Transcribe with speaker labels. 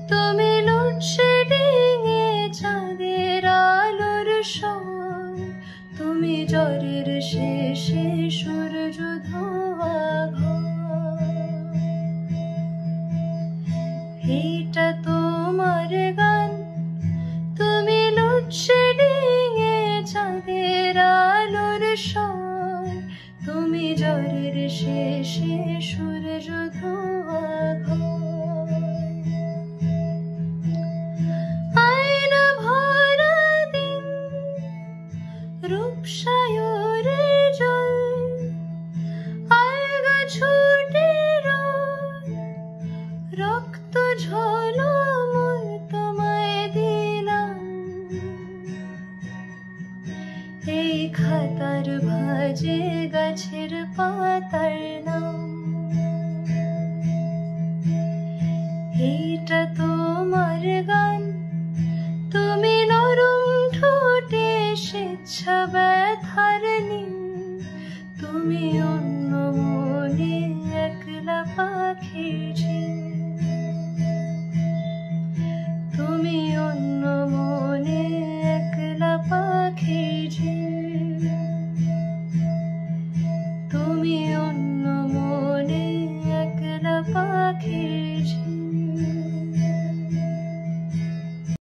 Speaker 1: তুমি লোডশেডিং এ চাঁদের আলোর স্বর, তুমি জ্বরের শেষে সূর্য ধোয়া ঘর। এইটা তোমার গান, তুমি লোডশেডিং এ চাঁদের আলোর স্বর, তুমি জ্বরের শেষে